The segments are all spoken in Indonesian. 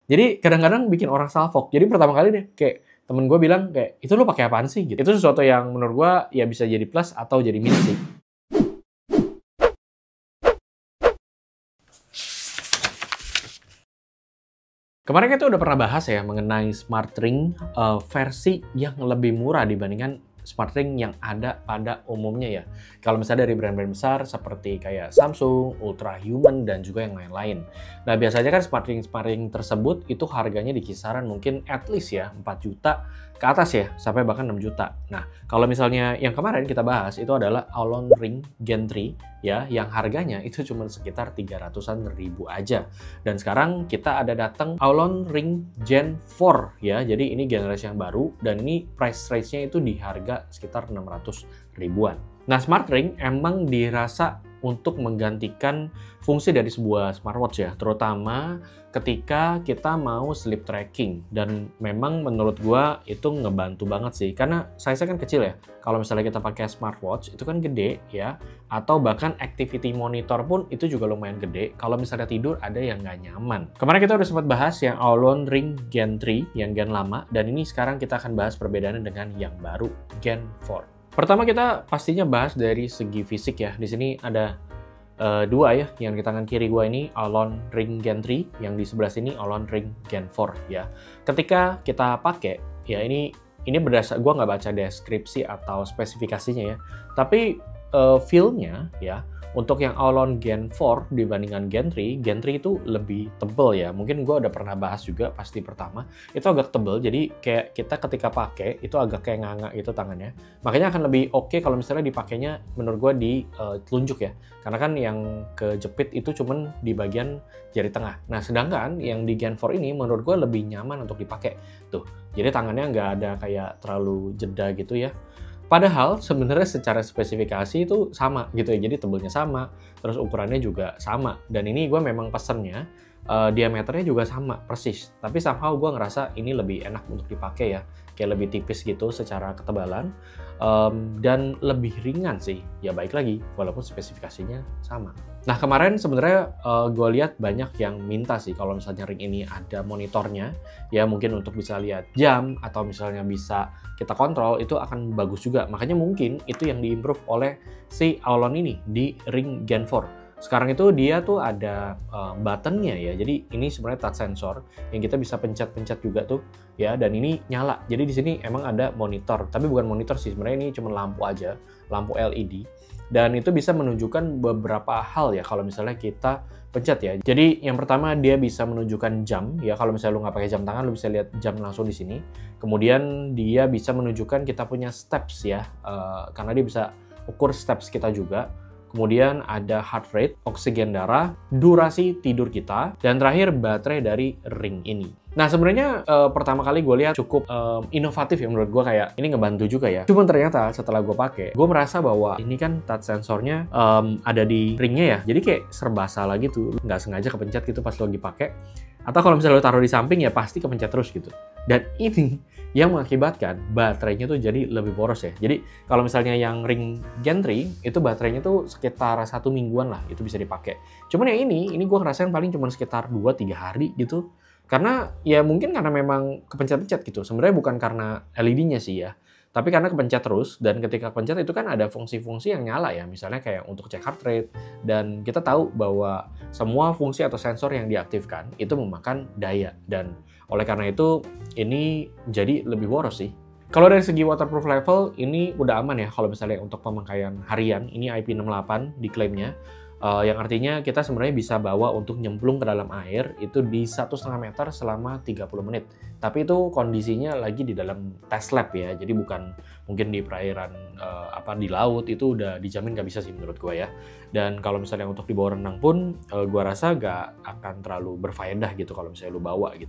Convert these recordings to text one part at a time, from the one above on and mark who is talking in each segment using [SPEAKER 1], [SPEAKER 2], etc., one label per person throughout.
[SPEAKER 1] Jadi kadang-kadang bikin orang salfok. Jadi pertama kali deh kayak temen gue bilang kayak, "Itu lu pakai apaan sih?" Gitu. Itu sesuatu yang menurut gue ya bisa jadi plus atau jadi minus sih. Kemarin kita udah pernah bahas ya mengenai smart ring versi yang lebih murah dibandingkan smart ring yang ada pada umumnya ya. Kalau misalnya dari brand-brand besar seperti kayak Samsung, Ultrahuman, dan juga yang lain-lain. Nah biasanya kan smart ring tersebut itu harganya di kisaran mungkin at least ya 4 juta ke atas ya, sampai bahkan 6 juta. Nah kalau misalnya yang kemarin kita bahas itu adalah Aulon Ring Gen 3 ya, yang harganya itu cuma sekitar 300-an ribu aja. Dan sekarang kita ada datang Aulon Ring Gen 4 ya. Jadi ini generasi yang baru dan ini price range-nya itu di harga sekitar 600 ribuan. Nah, smart ring emang dirasa untuk menggantikan fungsi dari sebuah smartwatch ya, terutama ketika kita mau sleep tracking. Dan memang menurut gua itu ngebantu banget sih, karena size-nya kan kecil ya. Kalau misalnya kita pakai smartwatch itu kan gede ya, atau bahkan activity monitor pun itu juga lumayan gede. Kalau misalnya tidur ada yang nggak nyaman. Kemarin kita udah sempat bahas yang Aulon Ring Gen 3, yang gen lama, dan ini sekarang kita akan bahas perbedaannya dengan yang baru, Gen 4. Pertama kita pastinya bahas dari segi fisik ya. Di sini ada dua ya, yang di tangan kiri gua ini Aulon Ring Gen 3, yang di sebelah sini Aulon Ring Gen 4 ya. Ketika kita pakai ya, ini berdasar gua nggak baca deskripsi atau spesifikasinya ya, tapi feel-nya ya, untuk yang Aulon Gen 4 dibandingkan Gen 3 itu lebih tebel ya. Mungkin gue udah pernah bahas juga pasti pertama. Itu agak tebel, jadi kayak kita ketika pakai itu agak kayak nganga gitu tangannya. Makanya akan lebih oke kalau misalnya dipakainya menurut gue di telunjuk ya. Karena kan yang kejepit itu cuman di bagian jari tengah. Nah sedangkan yang di Gen 4 ini menurut gue lebih nyaman untuk dipakai. Tuh, jadi tangannya nggak ada kayak terlalu jeda gitu ya. Padahal sebenarnya secara spesifikasi itu sama gitu ya, jadi tebelnya sama, terus ukurannya juga sama. Dan ini gue memang pesennya diameternya juga sama persis, tapi somehow gue ngerasa ini lebih enak untuk dipakai ya, kayak lebih tipis gitu secara ketebalan, dan lebih ringan sih. Ya baik lagi, walaupun spesifikasinya sama. Nah kemarin sebenarnya gue lihat banyak yang minta sih kalau misalnya ring ini ada monitornya, ya mungkin untuk bisa lihat jam atau misalnya bisa kita kontrol, itu akan bagus juga. Makanya mungkin itu yang diimprove oleh si Aulon ini di ring Gen 4. Sekarang itu dia tuh ada buttonnya ya, jadi ini sebenarnya touch sensor yang kita bisa pencet-pencet juga tuh ya, dan ini nyala. Jadi di sini emang ada monitor, tapi bukan monitor sih, sebenarnya ini cuma lampu aja, lampu LED. Dan itu bisa menunjukkan beberapa hal ya kalau misalnya kita pencet ya. Jadi yang pertama dia bisa menunjukkan jam ya, kalau misalnya lu nggak pakai jam tangan lu bisa lihat jam langsung di sini. Kemudian dia bisa menunjukkan kita punya steps ya, karena dia bisa ukur steps kita juga. Kemudian ada heart rate, oksigen darah, durasi tidur kita, dan terakhir baterai dari ring ini. Nah sebenarnya pertama kali gue lihat cukup inovatif ya menurut gue, kayak ini ngebantu juga ya. Cuman ternyata setelah gue pakai, gue merasa bahwa ini kan touch sensornya ada di ringnya ya, jadi kayak serba salah gitu, nggak sengaja kepencet gitu pas lo lagi pakai. Atau kalau misalnya lo taruh di samping ya pasti kepencet terus gitu. Dan ini yang mengakibatkan baterainya tuh jadi lebih boros ya. Jadi kalau misalnya yang ring Gen 3 itu baterainya tuh sekitar 1 mingguan lah itu bisa dipakai. Cuman yang ini gue ngerasain paling cuma sekitar 2-3 hari gitu. Karena ya mungkin karena memang kepencet-pencet gitu. Sebenarnya bukan karena LED-nya sih ya. Tapi karena kepencet terus, dan ketika kepencet itu kan ada fungsi-fungsi yang nyala ya. Misalnya kayak untuk cek heart rate, dan kita tahu bahwa semua fungsi atau sensor yang diaktifkan itu memakan daya. Dan oleh karena itu ini jadi lebih boros sih. Kalau dari segi waterproof level ini udah aman ya kalau misalnya untuk pemakaian harian. Ini IP68 diklaimnya. Yang artinya kita sebenarnya bisa bawa untuk nyemplung ke dalam air itu di 1,5 meter selama 30 menit. Tapi itu kondisinya lagi di dalam test lab ya, jadi bukan mungkin di perairan di laut, itu udah dijamin nggak bisa sih menurut gue ya. Dan kalau misalnya untuk di bawah renang pun gue rasa nggak akan terlalu berfaedah gitu kalau misalnya lu bawa gitu.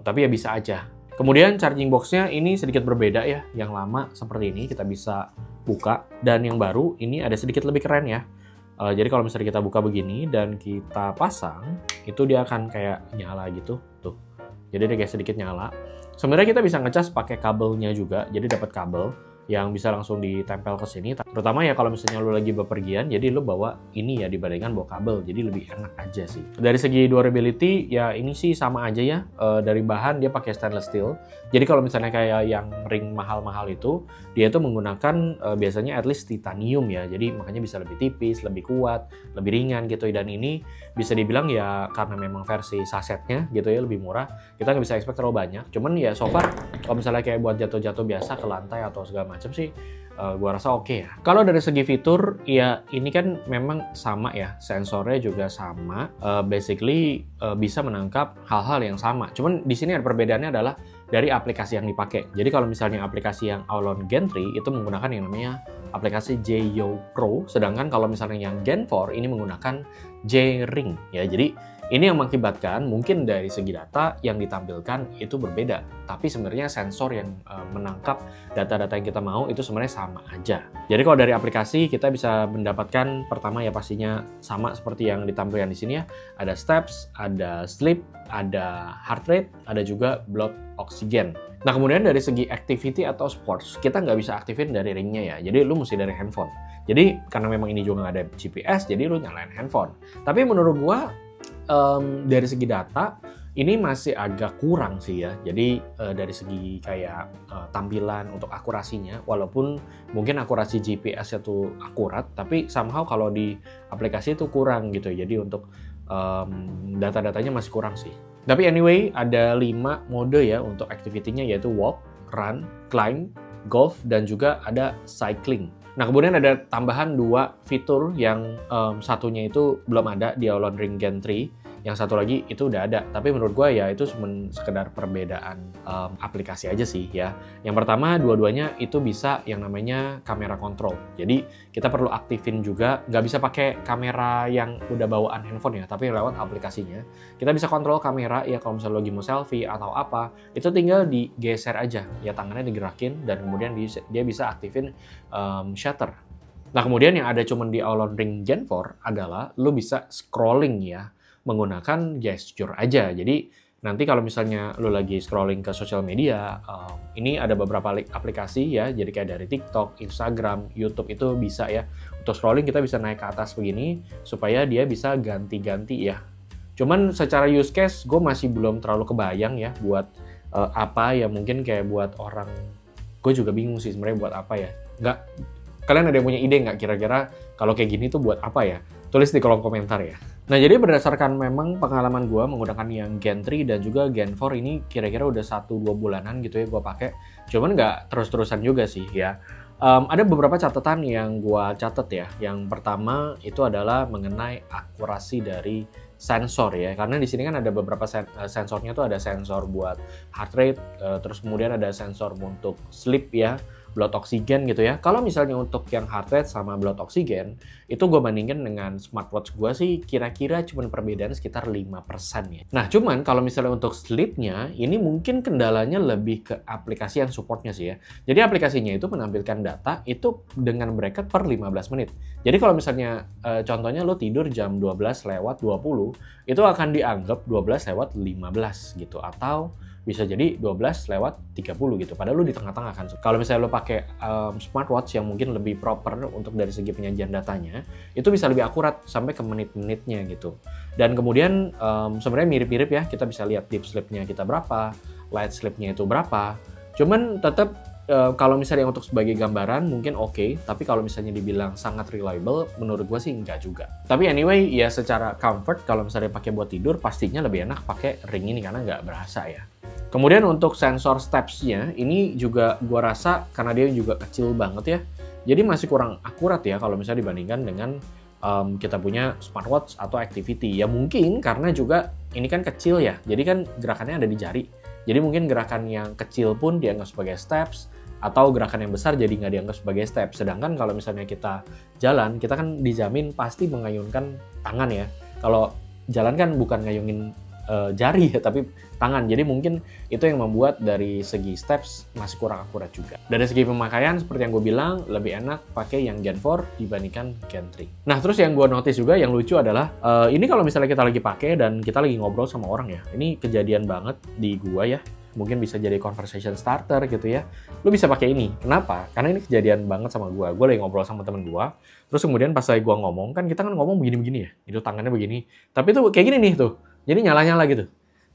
[SPEAKER 1] Tapi ya bisa aja. Kemudian charging box-nya ini sedikit berbeda ya, yang lama seperti ini kita bisa buka, dan yang baru ini ada sedikit lebih keren ya. Jadi kalau misalnya kita buka begini dan kita pasang, itu dia akan kayak nyala gitu, tuh. Jadi dia kayak sedikit nyala. Sebenarnya kita bisa ngecas pakai kabelnya juga, jadi dapat kabel yang bisa langsung ditempel ke sini. Terutama ya kalau misalnya lu lagi bepergian, jadi lu bawa ini ya dibandingkan bawa kabel, jadi lebih enak aja sih. Dari segi durability, ya ini sih sama aja ya. Dari bahan dia pakai stainless steel. Jadi kalau misalnya kayak yang ring mahal-mahal itu, dia tuh menggunakan biasanya at least titanium ya. Jadi makanya bisa lebih tipis, lebih kuat, lebih ringan gitu. Dan ini bisa dibilang ya karena memang versi sasetnya gitu ya lebih murah, kita nggak bisa expect terlalu banyak. Cuman ya so far kalau misalnya kayak buat jatuh-jatuh biasa ke lantai atau segala macam sih, gua rasa oke ya. Kalau dari segi fitur, ya ini kan memang sama ya, sensornya juga sama, basically bisa menangkap hal-hal yang sama. Cuman di sini ada perbedaannya adalah dari aplikasi yang dipakai. Jadi kalau misalnya aplikasi yang Aulon Gen 3 itu menggunakan yang namanya aplikasi J-Yo Pro, sedangkan kalau misalnya yang Gen 4 ini menggunakan J-Ring ya. Jadi ini yang mengakibatkan mungkin dari segi data yang ditampilkan itu berbeda, tapi sebenarnya sensor yang menangkap data-data yang kita mau itu sebenarnya sama aja. Jadi kalau dari aplikasi kita bisa mendapatkan pertama ya pastinya sama seperti yang ditampilkan di sini ya, ada steps, ada sleep, ada heart rate, ada juga blood oxygen. Nah kemudian dari segi activity atau sports, kita nggak bisa aktifin dari ringnya ya, jadi lu mesti dari handphone. Jadi karena memang ini juga nggak ada GPS, jadi lu nyalain handphone. Tapi menurut gua dari segi data ini masih agak kurang sih ya. Jadi dari segi kayak tampilan untuk akurasinya, walaupun mungkin akurasi GPS itu akurat, tapi somehow kalau di aplikasi itu kurang gitu. Jadi untuk data-datanya masih kurang sih. Tapi anyway, ada 5 mode ya untuk activity-nya, yaitu walk, run, climb, golf, dan juga ada cycling. Nah kemudian ada tambahan 2 fitur yang satunya itu belum ada di Aulon Ring Gen 3, yang satu lagi itu udah ada. Tapi menurut gue ya itu cuma sekedar perbedaan aplikasi aja sih ya. Yang pertama dua-duanya itu bisa yang namanya kamera control. Jadi kita perlu aktifin juga, nggak bisa pakai kamera yang udah bawaan handphone ya, tapi lewat aplikasinya. Kita bisa kontrol kamera ya kalau misalnya lagi mau selfie atau apa, itu tinggal digeser aja ya, tangannya digerakin dan kemudian dia bisa aktifin shutter. Nah kemudian yang ada cuma di Aulon Ring Gen 4 adalah lo bisa scrolling ya, menggunakan gesture aja. Jadi nanti kalau misalnya lo lagi scrolling ke sosial media, ini ada beberapa aplikasi ya, jadi kayak dari TikTok, Instagram, YouTube itu bisa ya. Untuk scrolling kita bisa naik ke atas begini supaya dia bisa ganti-ganti ya. Cuman secara use case gue masih belum terlalu kebayang ya buat apa ya, mungkin kayak buat orang, gue juga bingung sih sebenarnya buat apa ya. Nggak, kalian ada yang punya ide nggak kira-kira kalau kayak gini tuh buat apa ya? Tulis di kolom komentar ya. Nah jadi berdasarkan memang pengalaman gue menggunakan yang Gen 3 dan juga Gen 4 ini kira-kira udah 1-2 bulanan gitu ya gue pakai. Cuman nggak terus-terusan juga sih ya. Ada beberapa catatan yang gue catat ya. Yang pertama itu adalah mengenai akurasi dari sensor ya. Karena di sini kan ada beberapa sensornya tuh, ada sensor buat heart rate, terus kemudian ada sensor untuk sleep ya, blood oxygen gitu ya. Kalau misalnya untuk yang heart rate sama blood oxygen, itu gue bandingkan dengan smartwatch gue sih kira-kira cuma perbedaan sekitar 5% ya. Nah cuman kalau misalnya untuk sleepnya, ini mungkin kendalanya lebih ke aplikasi yang supportnya sih ya. Jadi aplikasinya itu menampilkan data itu dengan bracket per 15 menit. Jadi kalau misalnya contohnya lo tidur jam 12:20, itu akan dianggap 12:15 gitu. Atau bisa jadi 12:30 gitu, padahal lu di tengah-tengah kan. Kalau misalnya lu pakai smartwatch yang mungkin lebih proper untuk dari segi penyajian datanya, itu bisa lebih akurat sampai ke menit-menitnya gitu. Dan kemudian sebenarnya mirip-mirip ya, kita bisa lihat deep sleep-nya kita berapa, light sleep-nya itu berapa. Cuman tetap kalau misalnya untuk sebagai gambaran mungkin oke, tapi kalau misalnya dibilang sangat reliable, menurut gue sih enggak juga. Tapi anyway, ya secara comfort kalau misalnya pakai buat tidur, pastinya lebih enak pakai ring ini karena nggak berasa ya. Kemudian untuk sensor steps-nya, ini juga gua rasa karena dia juga kecil banget ya, jadi masih kurang akurat ya kalau misalnya dibandingkan dengan kita punya smartwatch atau activity. Ya mungkin karena juga ini kan kecil ya, jadi kan gerakannya ada di jari. Jadi mungkin gerakan yang kecil pun dianggap sebagai steps, atau gerakan yang besar jadi nggak dianggap sebagai steps. Sedangkan kalau misalnya kita jalan, kita kan dijamin pasti mengayunkan tangan ya. Kalau jalan kan bukan ngayungin jari ya, tapi tangan. Jadi mungkin itu yang membuat dari segi steps masih kurang akurat juga. Dari segi pemakaian seperti yang gue bilang, lebih enak pakai yang Gen 4 dibandingkan Gen 3. Nah terus yang gue notice juga yang lucu adalah ini kalau misalnya kita lagi pakai dan kita lagi ngobrol sama orang ya, ini kejadian banget di gua ya. mungkin bisa jadi conversation starter gitu ya. Lu bisa pakai ini. Kenapa? Karena ini kejadian banget sama gue. Gue lagi ngobrol sama temen gue, terus kemudian pas lagi gue ngomong, kan kita kan ngomong begini-begini ya, itu tangannya begini. Tapi tuh kayak gini nih tuh, jadi nyala-nyala gitu.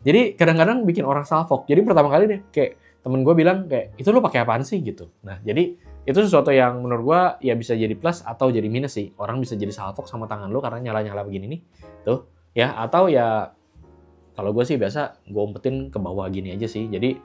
[SPEAKER 1] Jadi kadang-kadang bikin orang salfok. Jadi pertama kali deh, kayak temen gue bilang kayak, itu lu pakai apaan sih gitu. Nah, jadi itu sesuatu yang menurut gue ya bisa jadi plus atau jadi minus sih. Orang bisa jadi salfok sama tangan lu karena nyala-nyala begini nih, tuh. Ya, atau ya kalau gue sih biasa gue umpetin ke bawah gini aja sih. Jadi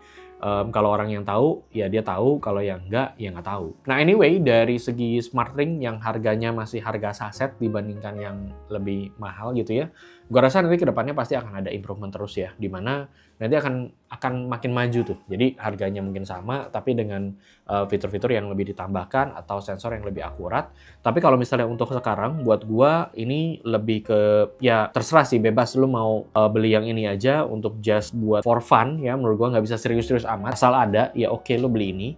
[SPEAKER 1] kalau orang yang tahu ya dia tahu, kalau yang enggak ya nggak tahu. Nah anyway, dari segi smart ring yang harganya masih harga saset dibandingkan yang lebih mahal gitu ya, gue rasa nanti kedepannya pasti akan ada improvement terus ya, dimana nanti akan makin maju tuh. Jadi harganya mungkin sama tapi dengan fitur-fitur yang lebih ditambahkan atau sensor yang lebih akurat. Tapi kalau misalnya untuk sekarang buat gua ini lebih ke ya terserah sih, bebas lu mau beli yang ini aja untuk just buat for fun ya. Menurut gua nggak bisa serius-serius amat, asal ada ya oke lu beli ini.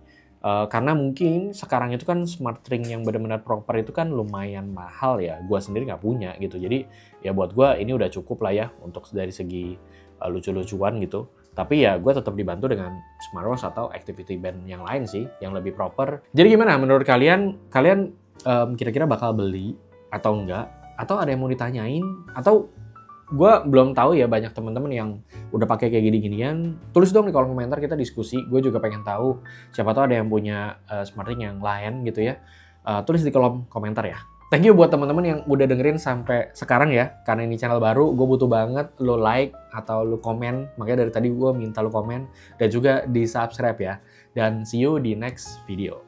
[SPEAKER 1] Karena mungkin sekarang itu kan smart ring yang benar-benar proper itu kan lumayan mahal ya. Gua sendiri nggak punya gitu. Jadi ya buat gua ini udah cukup lah ya untuk dari segi lucu-lucuan gitu. Tapi ya gue tetap dibantu dengan smartwatch atau activity band yang lain sih, yang lebih proper. Jadi gimana menurut kalian? Kalian kira-kira bakal beli atau enggak? Atau ada yang mau ditanyain? Atau gue belum tahu ya, banyak teman-teman yang udah pakai kayak gini-ginian. Tulis dong di kolom komentar, kita diskusi. Gue juga pengen tahu. Siapa tahu ada yang punya smart ring yang lain gitu ya. Tulis di kolom komentar ya. Thank you buat teman-teman yang udah dengerin sampai sekarang ya. Karena ini channel baru, gue butuh banget lo like atau lo komen. Makanya dari tadi gue minta lo komen dan juga di subscribe ya. Dan see you di next video.